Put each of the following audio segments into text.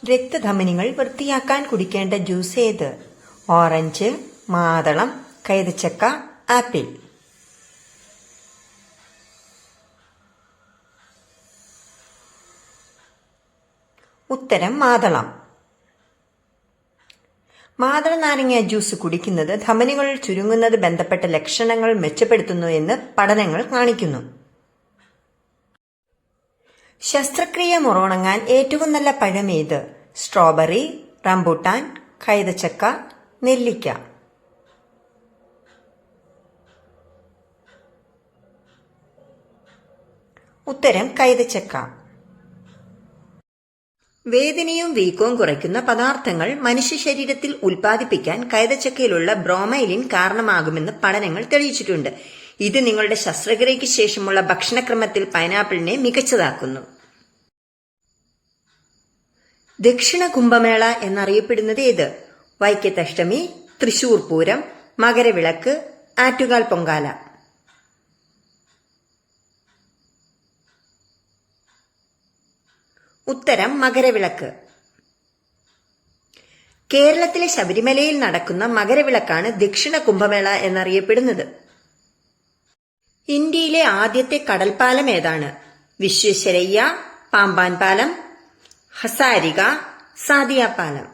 രക്തധമനികൾ വൃത്തിയാക്കാൻ കുടിക്കേണ്ട ജ്യൂസ് ഏത്? ഓറഞ്ച്, മാതളം, കൈതച്ചക്ക, ആപ്പിൾ. ഉത്തരം മാതളം. മാതള നാരങ്ങ ജ്യൂസ് കുടിക്കുന്നത് ധമനികൾ ചുരുങ്ങുന്നത് ബന്ധപ്പെട്ട ലക്ഷണങ്ങൾ മെച്ചപ്പെടുത്തുന്നു എന്ന് പഠനങ്ങൾ കാണിക്കുന്നു. ശസ്ത്രക്രിയ മുറോണങ്ങാൻ ഏറ്റവും നല്ല പഴം ഏത്? സ്ട്രോബെറി, റംബൂട്ടാൻ, കൈതച്ചക്ക, നെല്ലിക്ക. ഉത്തരം കൈതച്ചക്ക. വേദനയും വീക്കവും കുറയ്ക്കുന്ന പദാർത്ഥങ്ങൾ മനുഷ്യ ശരീരത്തിൽ ഉൽപ്പാദിപ്പിക്കാൻ കൈതച്ചക്കയിലുള്ള ബ്രോമൈലിൻ കാരണമാകുമെന്ന് പഠനങ്ങൾ തെളിയിച്ചിട്ടുണ്ട്. ഇത് നിങ്ങളുടെ ശസ്ത്രക്രിയയ്ക്ക് ശേഷമുള്ള ഭക്ഷണക്രമത്തിൽ പൈനാപ്പിളിനെ മികച്ചതാക്കുന്നു. ദക്ഷിണ കുംഭമേള എന്നറിയപ്പെടുന്നത് ഏത്? വൈക്കത്തഷ്ടമി, തൃശൂർ പൂരം, മകരവിളക്ക്, ആറ്റുകാൽ പൊങ്കാല. ഉത്തരം മകരവിളക്ക്. കേരളത്തിലെ ശബരിമലയിൽ നടക്കുന്ന മകരവിളക്കാണ് ദക്ഷിണ കുംഭമേള എന്നറിയപ്പെടുന്നത്. ഇന്ത്യയിലെ ആദ്യത്തെ കടൽപ്പാലം ഏതാണ്? വിശ്വേശ്വരയ്യ, പാമ്പാൻ പാലം, ഹസാരിക, സാദിയ പാലം.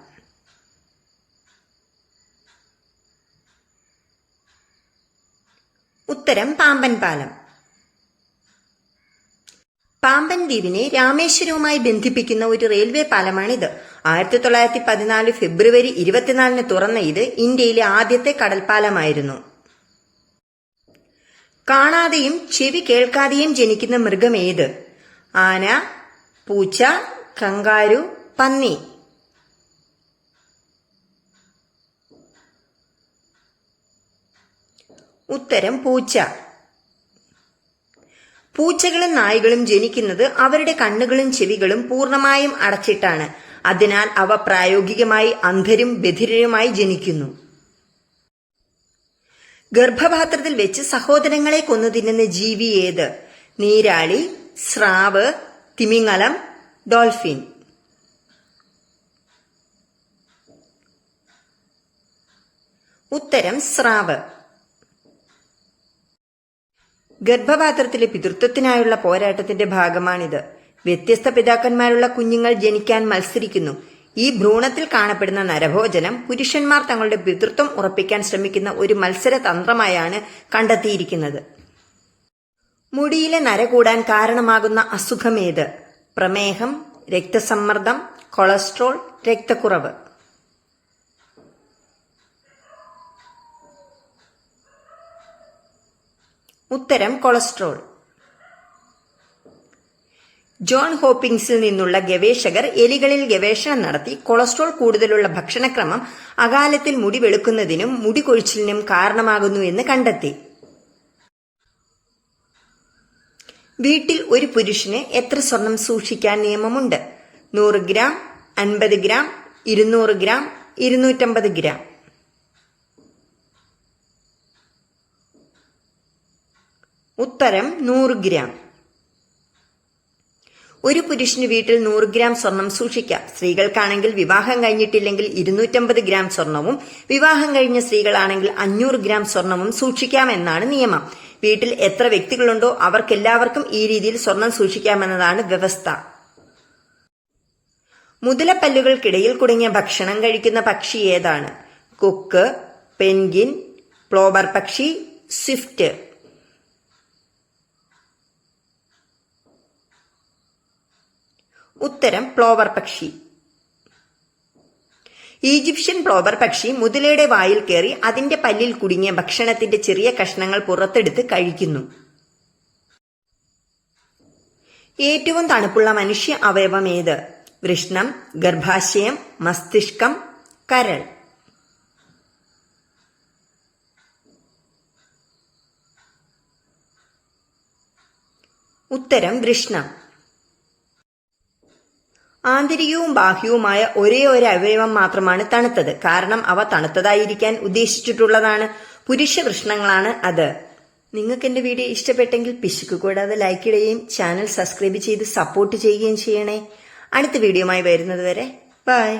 ഉത്തരം പാമ്പൻ പാലം. പാമ്പൻ ദ്വീപിനെ രാമേശ്വരവുമായി ബന്ധിപ്പിക്കുന്ന ഒരു റെയിൽവേ പാലമാണിത്. 1914 ഫെബ്രുവരി 24 തുറന്ന ഇത് ഇന്ത്യയിലെ ആദ്യത്തെ കടൽപ്പാലമായിരുന്നു. കാണാതെയും ചെവി കേൾക്കാതെയും ജനിക്കുന്ന മൃഗം ഏത്? ആന, പൂച്ച, കങ്കാരു, പന്നി. ഉത്തരം പൂച്ച. പൂച്ചകളും നായ്കളും ജനിക്കുന്നത് അവരുടെ കണ്ണുകളും ചെവികളും പൂർണ്ണമായും അടച്ചിട്ടാണ്. അതിനാൽ അവ പ്രായോഗികമായി അന്ധരും ബധിരരുമായി ജനിക്കുന്നു. ഗർഭപാത്രത്തിൽ വെച്ച് സഹോദരങ്ങളെ കൊന്നു തിന്നുന്ന ജീവി ഏത്? നീരാളി, സ്രാവ്, തിമിംഗലം, ഡോൾഫിൻ. ഉത്തരം സ്രാവ്. ഗർഭപാത്രത്തിലെ പിതൃത്വത്തിനായുള്ള പോരാട്ടത്തിന്റെ ഭാഗമാണിത്. വ്യത്യസ്ത പിതാക്കന്മാരുള്ള കുഞ്ഞുങ്ങൾ ജനിക്കാൻ മത്സരിക്കുന്നു. ഈ ഭ്രൂണത്തിൽ കാണപ്പെടുന്ന നരഭോജനം പുരുഷന്മാർ തങ്ങളുടെ പിതൃത്വം ഉറപ്പിക്കാൻ ശ്രമിക്കുന്ന ഒരു മത്സര തന്ത്രമായാണ് കണ്ടെത്തിയിരിക്കുന്നത്. മുടിയിലെ നര കൂടാൻ കാരണമാകുന്ന അസുഖമേത്? പ്രമേഹം, രക്തസമ്മർദ്ദം, കൊളസ്ട്രോൾ, രക്തക്കുറവ്. ഉത്തരം കൊളസ്ട്രോൾ. ജോൺ ഹോപ്പിംഗ്സിൽ നിന്നുള്ള ഗവേഷകർ എലികളിൽ ഗവേഷണം നടത്തി കൊളസ്ട്രോൾ കൂടുതലുള്ള ഭക്ഷണക്രമം അകാലത്തിൽ മുടി വെളുക്കുന്നതിനും മുടി കൊഴിച്ചിലിനും കാരണമാകുന്നു എന്ന് കണ്ടെത്തി. വീട്ടിൽ ഒരു പുരുഷന് എത്ര സ്വർണം സൂക്ഷിക്കാൻ നിയമമുണ്ട്? 100 ഗ്രാം, 50 ഗ്രാം, 200 ഗ്രാം, 250 ഗ്രാം. ഉത്തരം 100 ഗ്രാം. ഒരു പുരുഷന് വീട്ടിൽ 100 ഗ്രാം സ്വർണം സൂക്ഷിക്കാം. സ്ത്രീകൾക്കാണെങ്കിൽ വിവാഹം കഴിഞ്ഞിട്ടില്ലെങ്കിൽ 250 ഗ്രാം സ്വർണവും വിവാഹം കഴിഞ്ഞ സ്ത്രീകളാണെങ്കിൽ 500 ഗ്രാം സ്വർണവും സൂക്ഷിക്കാമെന്നാണ് നിയമം. വീട്ടിൽ എത്ര വ്യക്തികളുണ്ടോ അവർക്കെല്ലാവർക്കും ഈ രീതിയിൽ സ്വർണം സൂക്ഷിക്കാമെന്നതാണ് വ്യവസ്ഥ. മുതലപ്പല്ലുകൾക്കിടയിൽ കുടുങ്ങിയ ഭക്ഷണം കഴിക്കുന്ന പക്ഷി ഏതാണ്? കൊക്ക്, പെൻഗിൻ, പ്ലോബർ പക്ഷി, സ്വിഫ്റ്റ്. ഉത്തരം പ്ലോവർ പക്ഷി. ഈജിപ്ഷ്യൻ പ്ലോവർ പക്ഷി മുതലയുടെ വായിൽ കയറി അതിന്റെ പല്ലിൽ കുടുങ്ങിയ ഭക്ഷണത്തിന്റെ ചെറിയ കഷ്ണങ്ങൾ പുറത്തെടുത്ത് കഴിക്കുന്നു. ഏറ്റവും തണുപ്പുള്ള മനുഷ്യ അവയവം ഏത്? വൃഷ്ണം, ഗർഭാശയം, മസ്തിഷ്കം, കരൾ. ഉത്തരം വൃഷ്ണം. ആന്തരികവും ബാഹ്യവുമായ ഒരേ ഒരു അവയവം മാത്രമാണ് തണുത്തത്. കാരണം അവ തണുത്തതായിരിക്കാൻ ഉദ്ദേശിച്ചിട്ടുള്ളതാണ്. പുരുഷ വൃഷ്ണങ്ങളാണ് അത്. നിങ്ങൾക്ക് എന്റെ വീഡിയോ ഇഷ്ടപ്പെട്ടെങ്കിൽ പിശുക്ക് കൂടാതെ ലൈക്ക് ഇടുകയും ചാനൽ സബ്സ്ക്രൈബ് ചെയ്ത് സപ്പോർട്ട് ചെയ്യുകയും ചെയ്യണേ. അടുത്ത വീഡിയോയുമായി വരുന്നത് വരെ ബൈ.